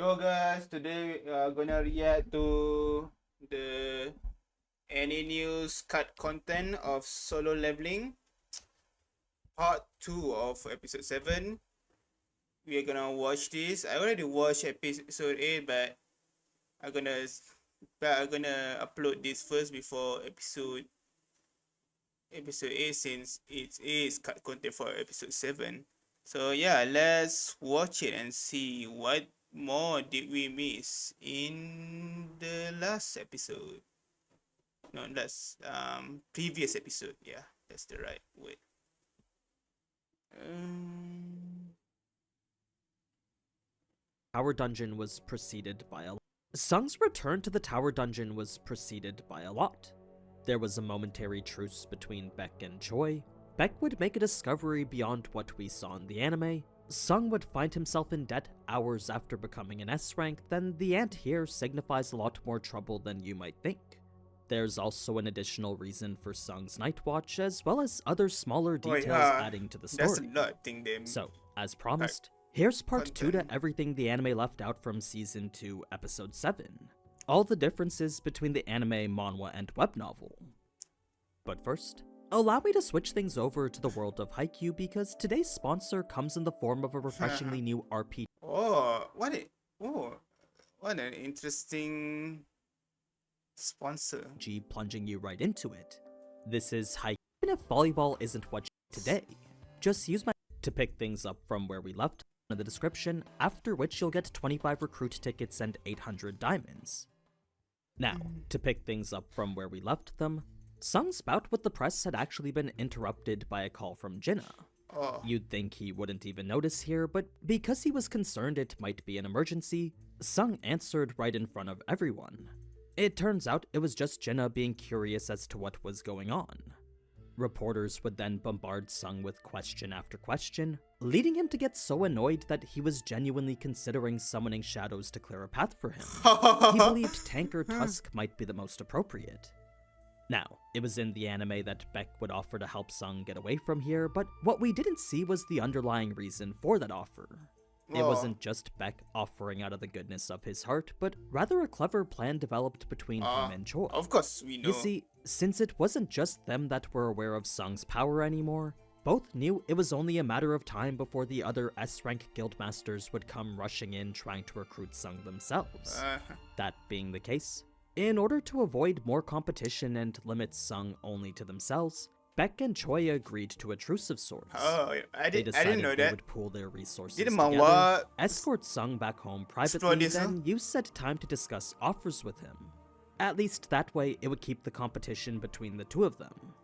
Yo guys, today we are gonna react to the Aninews cut content of Solo Leveling, part 2 of episode 7. We are gonna watch this. I already watched episode 8, but I'm gonna upload this first before episode 8, since it is cut content for episode 7. So yeah, let's watch it and see what more did we miss in the last episode. No, that's previous episode. Yeah, that's the right word. Um, Tower Dungeon was preceded by a lot. Sung's return to the Tower Dungeon was preceded by a lot. There was a momentary truce between Beck and Choi. Beck would make a discovery beyond what we saw in the anime. Sung would find himself in debt hours after becoming an S rank. Then the ant here signifies a lot more trouble than you might think. There's also an additional reason for Sung's Night Watch, as well as other smaller details adding to the story. That's a lot thing them. So, as promised, here's part 2 to content. everything the anime left out from Season 2, Episode 7. All the differences between the anime, manhwa, and web novel. But first, allow me to switch things over to the world of Haikyuu because today's sponsor comes in the form of a refreshingly new RPG. What an interesting sponsor. Plunging you right into it. This is Haikyuu. Even if volleyball isn't what you need today, just use my to pick things up from where we left in the description, after which you'll get 25 recruit tickets and 800 diamonds. Now, to pick things up from where we left them, Sung's bout with the press had actually been interrupted by a call from Jinna. You'd think he wouldn't even notice here, but because he was concerned it might be an emergency, Sung answered right in front of everyone. It turns out it was just Jinna being curious as to what was going on. Reporters would then bombard Sung with question after question, leading him to get so annoyed that he was genuinely considering summoning shadows to clear a path for him. He believed Tank or Tusk might be the most appropriate. Now, it was in the anime that Beck would offer to help Sung get away from here, but what we didn't see was the underlying reason for that offer. It wasn't just Beck offering out of the goodness of his heart, but rather a clever plan developed between him and Choi. Of course, we know. You see, since it wasn't just them that were aware of Sung's power anymore, both knew it was only a matter of time before the other S-rank guildmasters would come rushing in trying to recruit Sung themselves. That being the case, in order to avoid more competition and limit Sung only to themselves, Beck and Choi agreed to a truce of sorts. I They didn't decided know they that. would pool their resources Did together, manhwa escort Sung back home explore privately, this, then use said time to discuss offers with him. At least that way, it would keep the competition between the two of them.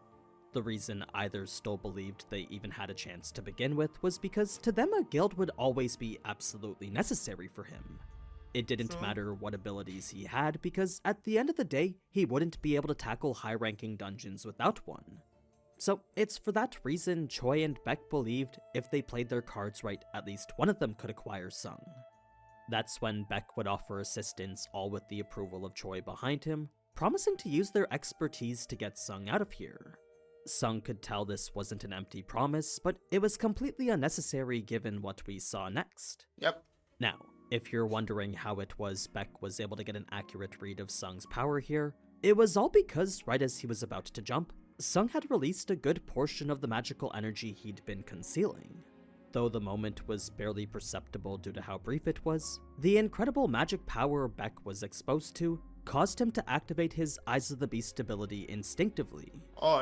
The reason either still believed they even had a chance to begin with was because to them a guild would always be absolutely necessary for him. It didn't matter what abilities he had, because at the end of the day, he wouldn't be able to tackle high-ranking dungeons without one. So it's for that reason Choi and Beck believed if they played their cards right, at least one of them could acquire Sung. That's when Beck would offer assistance, all with the approval of Choi behind him, promising to use their expertise to get Sung out of here. Sung could tell this wasn't an empty promise, but it was completely unnecessary given what we saw next. Yep. Now, if you're wondering how it was Beck was able to get an accurate read of Sung's power here, it was all because right as he was about to jump, Sung had released a good portion of the magical energy he'd been concealing. Though the moment was barely perceptible due to how brief it was, the incredible magic power Beck was exposed to caused him to activate his Eyes of the Beast ability instinctively.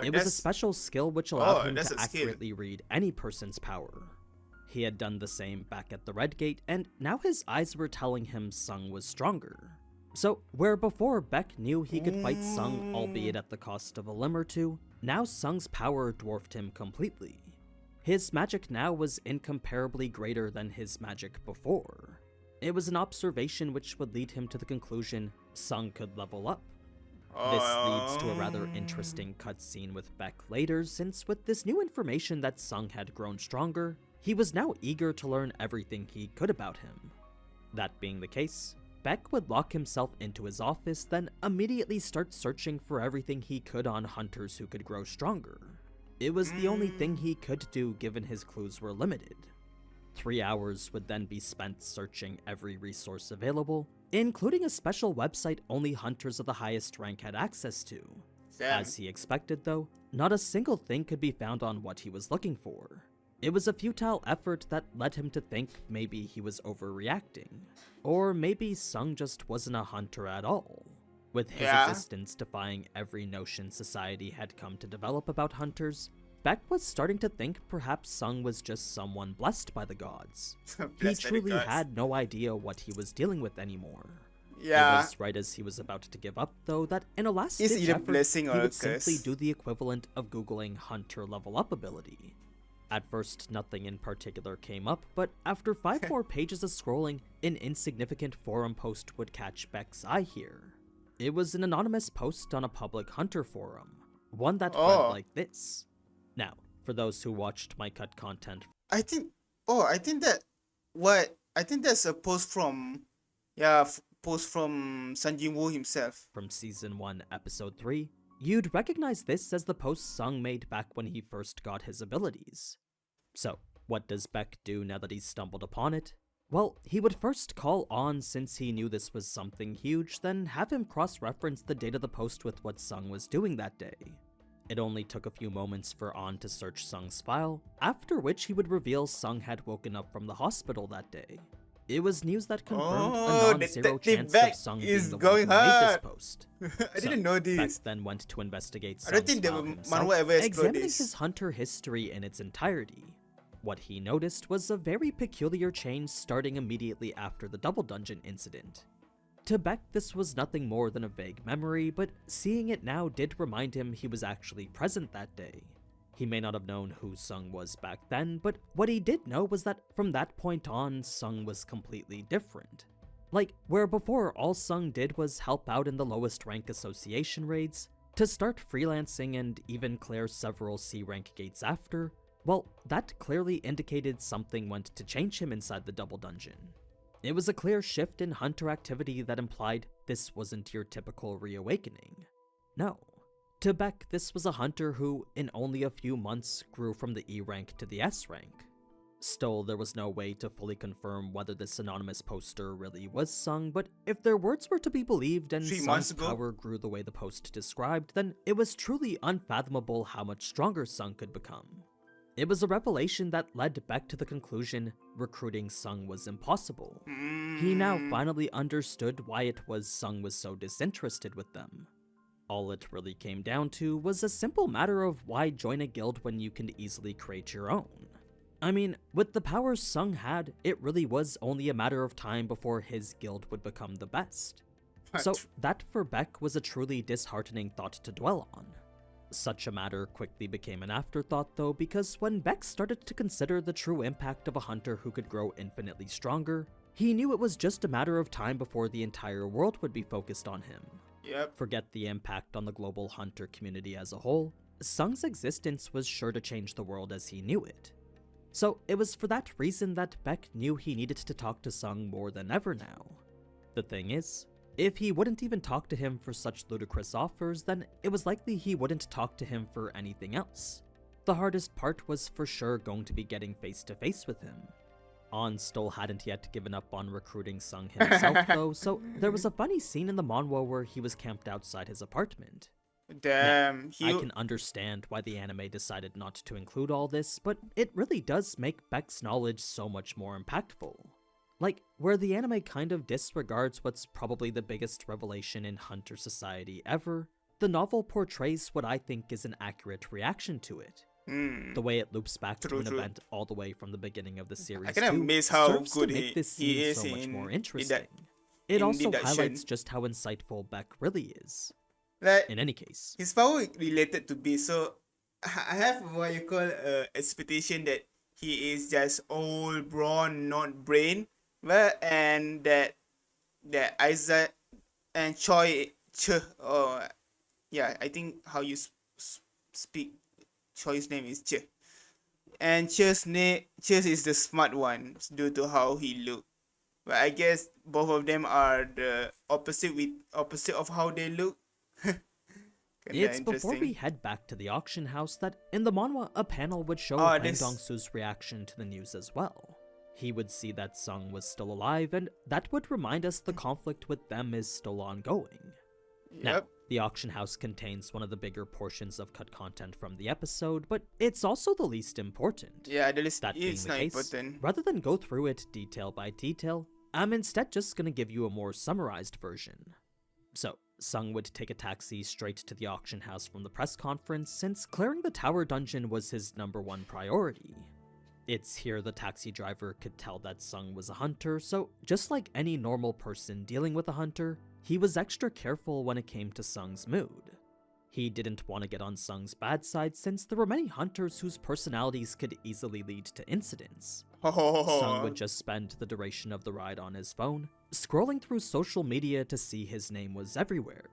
It was a special skill which allowed him to accurately read any person's power. He had done the same back at the Red Gate, and now his eyes were telling him Sung was stronger. So, where before Beck knew he could fight Sung, albeit at the cost of a limb or two, now Sung's power dwarfed him completely. His magic now was incomparably greater than his magic before. It was an observation which would lead him to the conclusion Sung could level up. This leads to a rather interesting cutscene with Beck later, since with this new information that Sung had grown stronger, he was now eager to learn everything he could about him. That being the case, Beck would lock himself into his office, then immediately start searching for everything he could on hunters who could grow stronger. It was the only thing he could do given his clues were limited. 3 hours would then be spent searching every resource available, including a special website only hunters of the highest rank had access to. Damn. As he expected though, not a single thing could be found on what he was looking for. It was a futile effort that led him to think maybe he was overreacting. Or maybe Sung just wasn't a hunter at all. With his existence defying every notion society had come to develop about hunters, Beck was starting to think perhaps Sung was just someone blessed by the gods. He truly had no idea what he was dealing with anymore. Yeah. It was right as he was about to give up, though, that in a Is last-ditch it a effort, blessing he or a would curse? simply do the equivalent of Googling Hunter level up ability. At first, nothing in particular came up, but after 5 more pages of scrolling, an insignificant forum post would catch Beck's eye here. It was an anonymous post on a public Hunter forum, one that read like this. Now, for those who watched my cut content, I think that's a post from post from Sun Jin-woo himself. from Season 1, Episode 3, you'd recognize this as the post Sung made back when he first got his abilities. So, what does Beck do now that he's stumbled upon it? Well, he would first call On since he knew this was something huge, then have him cross-reference the date of the post with what Sung was doing that day. It only took a few moments for On to search Sung's file, after which he would reveal Sung had woken up from the hospital that day. It was news that confirmed a non-zero chance of Sung being the one who made this post. I didn't know Beck this. then went to investigate I don't Sung's think the file manhwa himself, ever explored examining this. his hunter history in its entirety. What he noticed was a very peculiar change starting immediately after the Double Dungeon incident. To Beck, this was nothing more than a vague memory, but seeing it now did remind him he was actually present that day. He may not have known who Sung was back then, but what he did know was that from that point on, Sung was completely different. Like, where before all Sung did was help out in the lowest rank association raids, to start freelancing and even clear several C rank gates after, well, that clearly indicated something went to change him inside the Double Dungeon. It was a clear shift in hunter activity that implied this wasn't your typical reawakening. No. To Beck, this was a hunter who, in only a few months, grew from the E rank to the S rank. Still, there was no way to fully confirm whether this anonymous poster really was Sung, but if their words were to be believed and 3 Sung's months ago? power grew the way the post described, then it was truly unfathomable how much stronger Sung could become. It was a revelation that led Beck to the conclusion recruiting Sung was impossible. He now finally understood why it was Sung was so disinterested with them. All it really came down to was a simple matter of why join a guild when you can easily create your own. I mean, with the powers Sung had, it really was only a matter of time before his guild would become the best. So that for Beck was a truly disheartening thought to dwell on. Such a matter quickly became an afterthought though, because when Beck started to consider the true impact of a hunter who could grow infinitely stronger, he knew it was just a matter of time before the entire world would be focused on him. Yep. Forget the impact on the global hunter community as a whole, Sung's existence was sure to change the world as he knew it. So it was for that reason that Beck knew he needed to talk to Sung more than ever now. The thing is, if he wouldn't even talk to him for such ludicrous offers, then it was likely he wouldn't talk to him for anything else. The hardest part was for sure going to be getting face to face with him. On still hadn't yet given up on recruiting Sung himself though, so there was a funny scene in the manhwa where he was camped outside his apartment. Damn. I can understand why the anime decided not to include all this, but it really does make Beck's knowledge so much more impactful. Like, where the anime kind of disregards what's probably the biggest revelation in hunter society ever, the novel portrays what I think is an accurate reaction to it. The way it loops back to an event all the way from the beginning of the series I kind of too, miss how serves to good make this he scene is so much more in interesting. in It also deduction. highlights just how insightful Beck really is. Like, In any case, his power related to B, so I have what you call expectation that he is just all brawn, not brain. Well, and that Isaac and or yeah, I think how you speak Choi's name is Che, and Che's is the smart one due to how he look. But I guess both of them are the opposite of how they look. it's before we head back to the auction house that in the manhwa a panel would show Oh, Han this- Dong-su's reaction to the news as well. He would see that Sung was still alive, and that would remind us the conflict with them is still ongoing. Now, Yep. the auction house contains one of the bigger portions of cut content from the episode, but it's also the least important. Yeah, the list That being is the not case, important. rather than go through it detail by detail, I'm instead just gonna give you a more summarized version. So, Sung would take a taxi straight to the auction house from the press conference since clearing the tower dungeon was his #1 priority. It's here the taxi driver could tell that Sung was a hunter, so just like any normal person dealing with a hunter, he was extra careful when it came to Sung's mood. He didn't want to get on Sung's bad side since there were many hunters whose personalities could easily lead to incidents. Sung would just spend the duration of the ride on his phone, scrolling through social media to see his name was everywhere.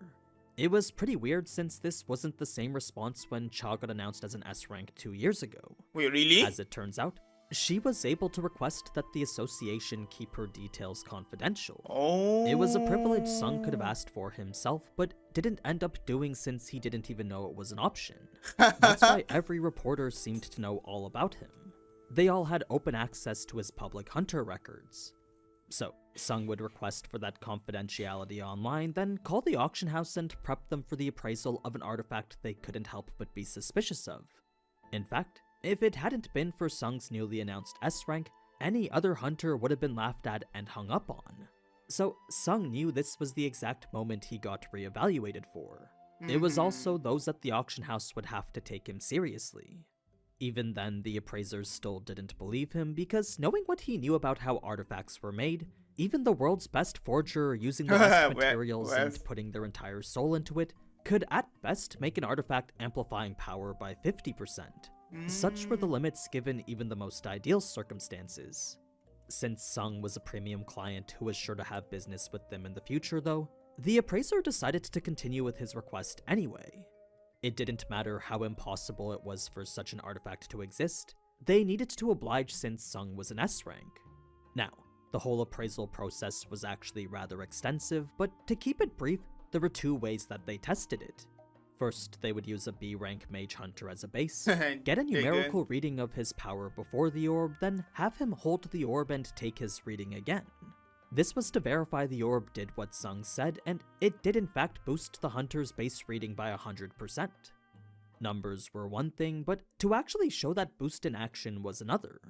It was pretty weird since this wasn't the same response when Cha got announced as an S rank 2 years ago. Wait, really? As it turns out, she was able to request that the association keep her details confidential. Oh. It was a privilege Sung could have asked for himself, but didn't end up doing since he didn't even know it was an option. That's why every reporter seemed to know all about him. They all had open access to his public hunter records. So, Sung would request for that confidentiality online, then call the auction house and prep them for the appraisal of an artifact they couldn't help but be suspicious of. In fact, if it hadn't been for Sung's newly announced S rank, any other hunter would have been laughed at and hung up on. So, Sung knew this was the exact moment he got reevaluated for. It was also those at the auction house would have to take him seriously. Even then, the appraisers still didn't believe him because knowing what he knew about how artifacts were made, even the world's best forger using the best materials and putting their entire soul into it could at best make an artifact amplifying power by 50%. Such were the limits given even the most ideal circumstances. Since Sung was a premium client who was sure to have business with them in the future though, the appraiser decided to continue with his request anyway. It didn't matter how impossible it was for such an artifact to exist, they needed to oblige since Sung was an S rank. Now, the whole appraisal process was actually rather extensive, but to keep it brief, there were 2 ways that they tested it. First, they would use a B rank mage hunter as a base, get a numerical reading of his power before the orb, then have him hold the orb and take his reading again. This was to verify the orb did what Sung said, and it did in fact boost the hunter's base reading by 100%. Numbers were one thing, but to actually show that boost in action was another.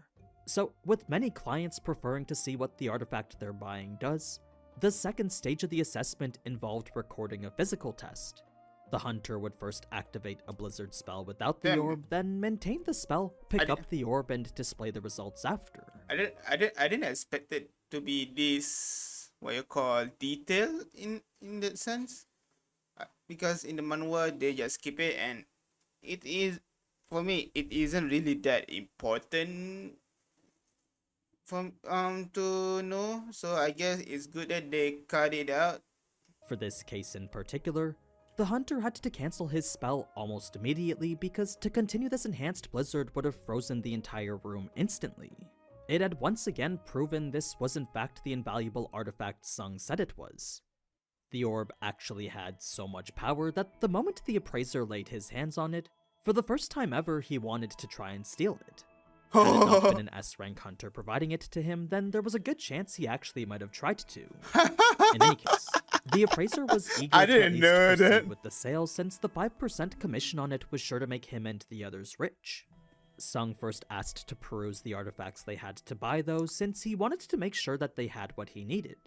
So, with many clients preferring to see what the artifact they're buying does, the second stage of the assessment involved recording a physical test. The hunter would first activate a blizzard spell without the orb, then maintain the spell, pick up the orb, and display the results after. I didn't expect it to be this, what you call, detail in that sense. Because in the manhwa they just keep it, and it is, for me, it isn't really that important from to know. So I guess it's good that they cut it out. For this case in particular, the hunter had to cancel his spell almost immediately because to continue this enhanced blizzard would have frozen the entire room instantly. It had once again proven this was in fact the invaluable artifact Sung said it was. The orb actually had so much power that the moment the appraiser laid his hands on it, for the first time ever he wanted to try and steal it. Had it not been an S-rank hunter providing it to him, then there was a good chance he actually might have tried to. In any case, the appraiser was eager to at least proceed with the sale since the 5% commission on it was sure to make him and the others rich. Sung first asked to peruse the artifacts they had to buy though, since he wanted to make sure that they had what he needed.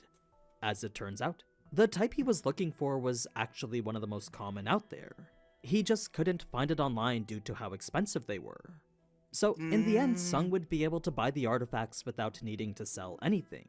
As it turns out, the type he was looking for was actually one of the most common out there. He just couldn't find it online due to how expensive they were. So, in the end, Sung would be able to buy the artifacts without needing to sell anything.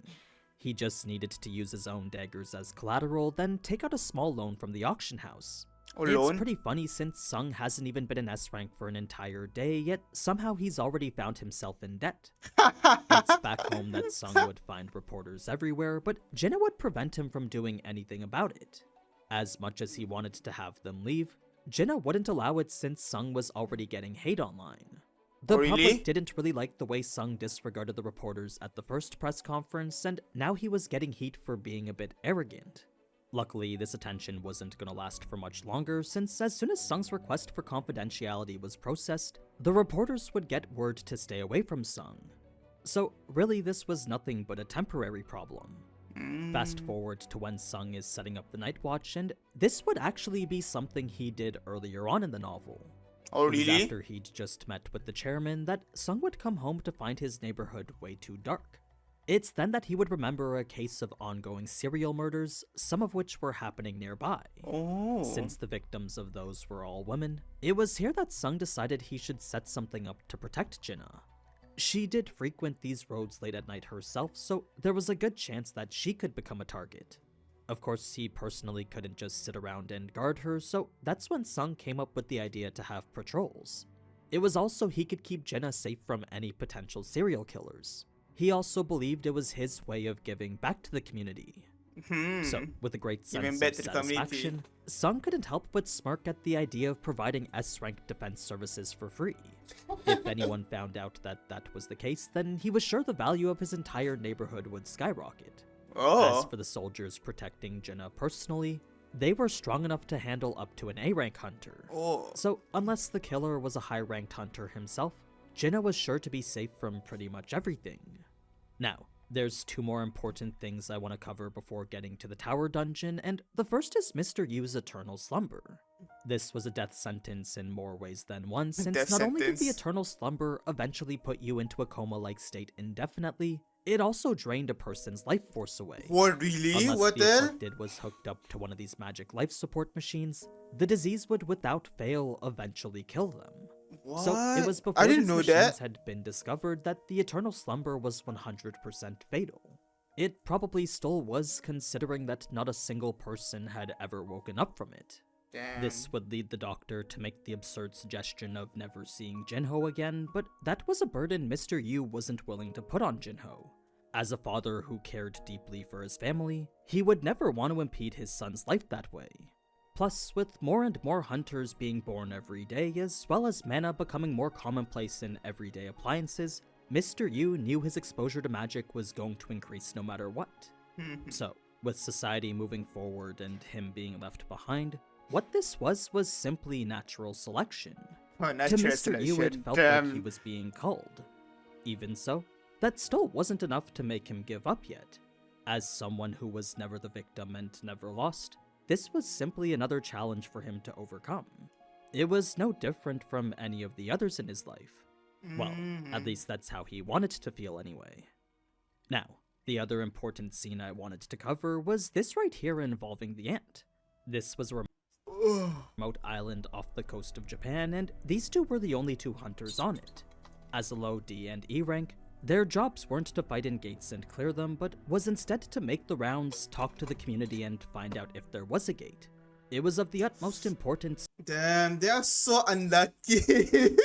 He just needed to use his own daggers as collateral, then take out a small loan from the auction house. It's pretty funny since Sung hasn't even been an S rank for an entire day, yet somehow he's already found himself in debt. It's back home that Sung would find reporters everywhere, but Jinna would prevent him from doing anything about it. As much as he wanted to have them leave, Jinna wouldn't allow it since Sung was already getting hate online. The public didn't really like the way Sung disregarded the reporters at the first press conference, and now he was getting heat for being a bit arrogant. Luckily, this attention wasn't gonna last for much longer, since as soon as Sung's request for confidentiality was processed, the reporters would get word to stay away from Sung. So really this was nothing but a temporary problem. Fast Mm. forward to when Sung is setting up the Night Watch, and this would actually be something he did earlier on in the novel. Oh, It was really? after he'd just met with the chairman that Sung would come home to find his neighborhood way too dark. It's then that he would remember a case of ongoing serial murders, some of which were happening nearby. Oh. Since the victims of those were all women, it was here that Sung decided he should set something up to protect Jinnah. She did frequent these roads late at night herself, so there was a good chance that she could become a target. Of course, he personally couldn't just sit around and guard her, so that's when Sung came up with the idea to have patrols. It was also he could keep Jinnah safe from any potential serial killers. He also believed it was his way of giving back to the community. So, with a great Giving sense back of to the community. satisfaction, Sung couldn't help but smirk at the idea of providing S-rank defense services for free. If anyone found out that that was the case, then he was sure the value of his entire neighborhood would skyrocket. As Oh. for the soldiers protecting Jinnah personally, they were strong enough to handle up to an A-rank hunter. Oh. So, unless the killer was a high-ranked hunter himself, Jinnah was sure to be safe from pretty much everything. Now, there's two more important things I want to cover before getting to the tower dungeon, and the first is Mr. Yu's eternal slumber. This was a death sentence in more ways than one, since Death not only did the sentence? eternal slumber eventually put you into a coma-like state indefinitely, it also drained a person's life force away. What, really? Unless What the the hell? afflicted was hooked up to one of these magic life support machines, the disease would without fail eventually kill them. What? So it was before I didn't these know machines that. had been discovered that the eternal slumber was 100% fatal. It probably still was, considering that not a single person had ever woken up from it. Damn. This would lead the doctor to make the absurd suggestion of never seeing Jinho again, but that was a burden Mr. Yu wasn't willing to put on Jinho. As a father who cared deeply for his family, he would never want to impede his son's life that way. Plus, with more and more hunters being born every day, as well as mana becoming more commonplace in everyday appliances, Mr. Yu knew his exposure to magic was going to increase no matter what. So, with society moving forward and him being left behind, what this was simply natural selection. Oh, To natural Mr. Yu, it selection. felt like he Damn. was being culled. Even so, that still wasn't enough to make him give up yet. As someone who was never the victim and never lost, this was simply another challenge for him to overcome. It was no different from any of the others in his life. Well, at least that's how he wanted to feel anyway. Now, the other important scene I wanted to cover was this right here involving the ant. This was a remote island off the coast of Japan, and these two were the only two hunters on it. As a low D and E rank, their jobs weren't to fight in gates and clear them, but was instead to make the rounds, talk to the community, and find out if there was a gate. It was of the utmost importance. Damn, they are so unlucky.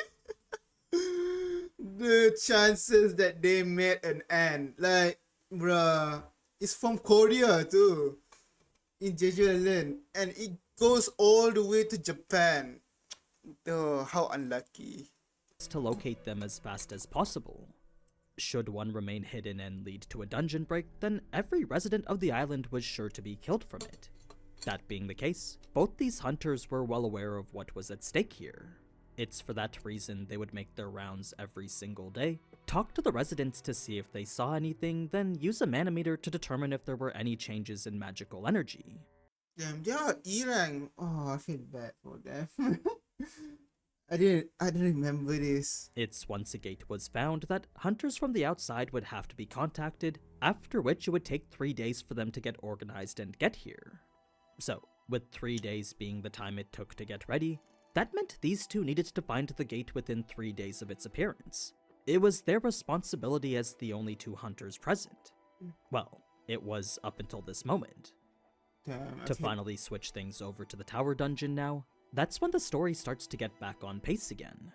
The chances that they met an ant, like, bruh, it's from Korea too, in Jeju Island, and it goes all the way to Japan. Oh, how unlucky. To locate them as fast as possible. Should one remain hidden and lead to a dungeon break, then every resident of the island was sure to be killed from it. That being the case, both these hunters were well aware of what was at stake here. It's for that reason they would make their rounds every single day, talk to the residents to see if they saw anything, then use a manometer to determine if there were any changes in magical energy. Damn, they are E rank. Oh, I feel bad for them. I didn't remember this. It's once a gate was found that hunters from the outside would have to be contacted, after which it would take 3 days for them to get organized and get here. So, with 3 days being the time it took to get ready, that meant these two needed to find the gate within 3 days of its appearance. It was their responsibility as the only two hunters present. Well, it was up until this moment. Damn, I To feel- finally switch things over to the tower dungeon now, that's when the story starts to get back on pace again.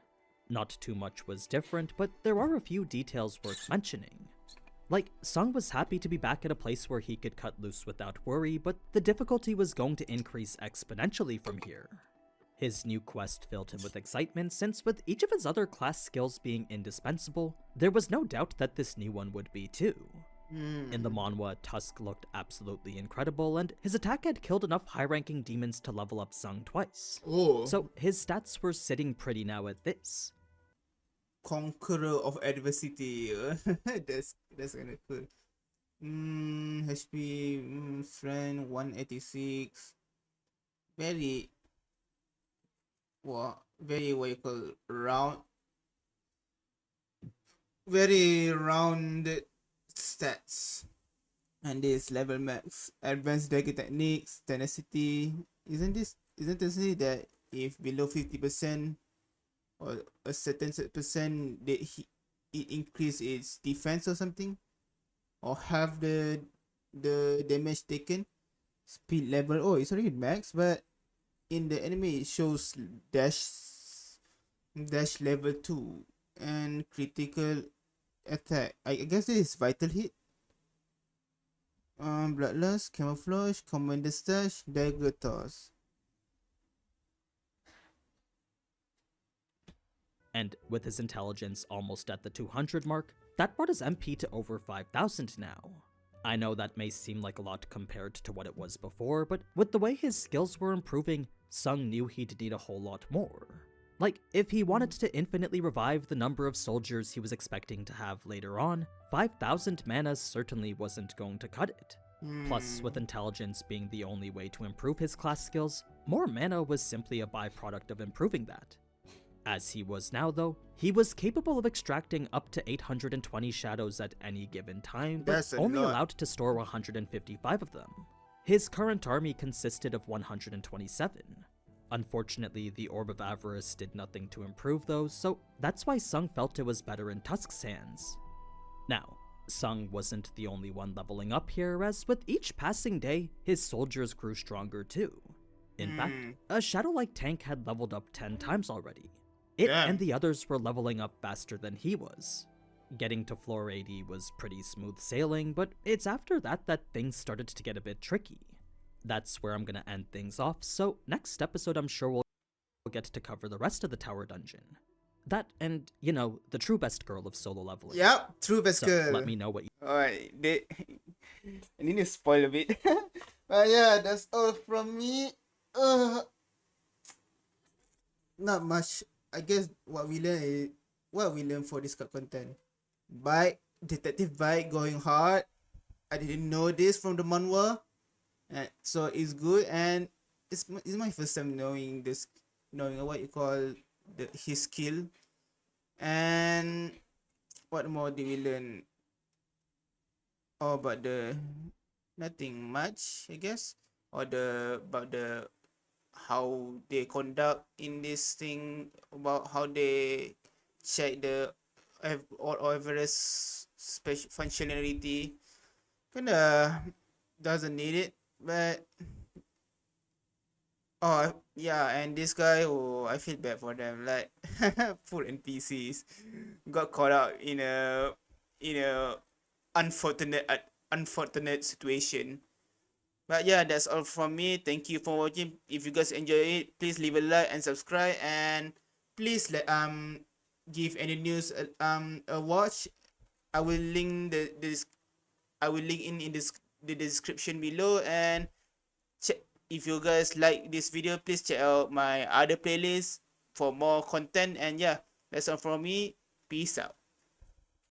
Not too much was different, but there are a few details worth mentioning. Like, Sung was happy to be back at a place where he could cut loose without worry, but the difficulty was going to increase exponentially from here. His new quest filled him with excitement, since with each of his other class skills being indispensable, there was no doubt that this new one would be too. In the manhwa, Tusk looked absolutely incredible, and his attack had killed enough high-ranking demons to level up Sung twice. Oh, So his stats were sitting pretty now at this. conqueror of adversity. That's kind of cool. HP strength 186. Very very what you call very rounded stats. And this level max, advanced dagger techniques, tenacity. Isn't tenacity that if below 50% or a certain percent, it increase its defense or something, or have the damage taken. Speed level, oh, it's already max, but in the anime it shows dash level 2 and critical attack. I guess this is vital hit. Bloodlust, camouflage, commander stash, dagger toss. And with his intelligence almost at the 200 mark, that brought his MP to over 5,000 now. I know that may seem like a lot compared to what it was before, but with the way his skills were improving, Sung knew he'd need a whole lot more. Like, if he wanted to infinitely revive the number of soldiers he was expecting to have later on, 5,000 mana certainly wasn't going to cut it. Plus, with intelligence being the only way to improve his class skills, more mana was simply a byproduct of improving that. As he was now though, he was capable of extracting up to 820 shadows at any given time, but That's a only lot. allowed to store 155 of them. His current army consisted of 127. Unfortunately, the Orb of Avarice did nothing to improve those, so that's why Sung felt it was better in Tusk's hands. Now, Sung wasn't the only one leveling up here, as with each passing day, his soldiers grew stronger too. In fact, a Shadow-like tank had leveled up 10 times already. It Damn. and the others were leveling up faster than he was. Getting to floor 80 was pretty smooth sailing, but it's after that that things started to get a bit tricky. That's where I'm gonna end things off, so next episode I'm sure we'll get to cover the rest of the tower dungeon. That and, you know, the true best girl of solo leveling. Yep, true best So girl. let me know what you Alright, I need to spoil a bit. But yeah, that's all from me. Not much. I guess what we learn for this content. Bike, detective bike going hard. I didn't know this from the manhwa. So it's good, and it's my first time knowing what you call his skill. And what more did we learn? Oh, about the nothing much, I guess, or about the how they conduct in this thing, about how they check the or Everest special functionality. Kinda doesn't need it, but oh yeah, and this guy, oh, I feel bad for them. Like poor NPCs got caught out in a unfortunate situation. But yeah, that's all from me. Thank you for watching. If you guys enjoy it, please leave a like and subscribe, and please give Aninews a watch. I will link I will link in the description below, and check if you guys like this video, please check out my other playlist for more content. And yeah, that's all from me. Peace out.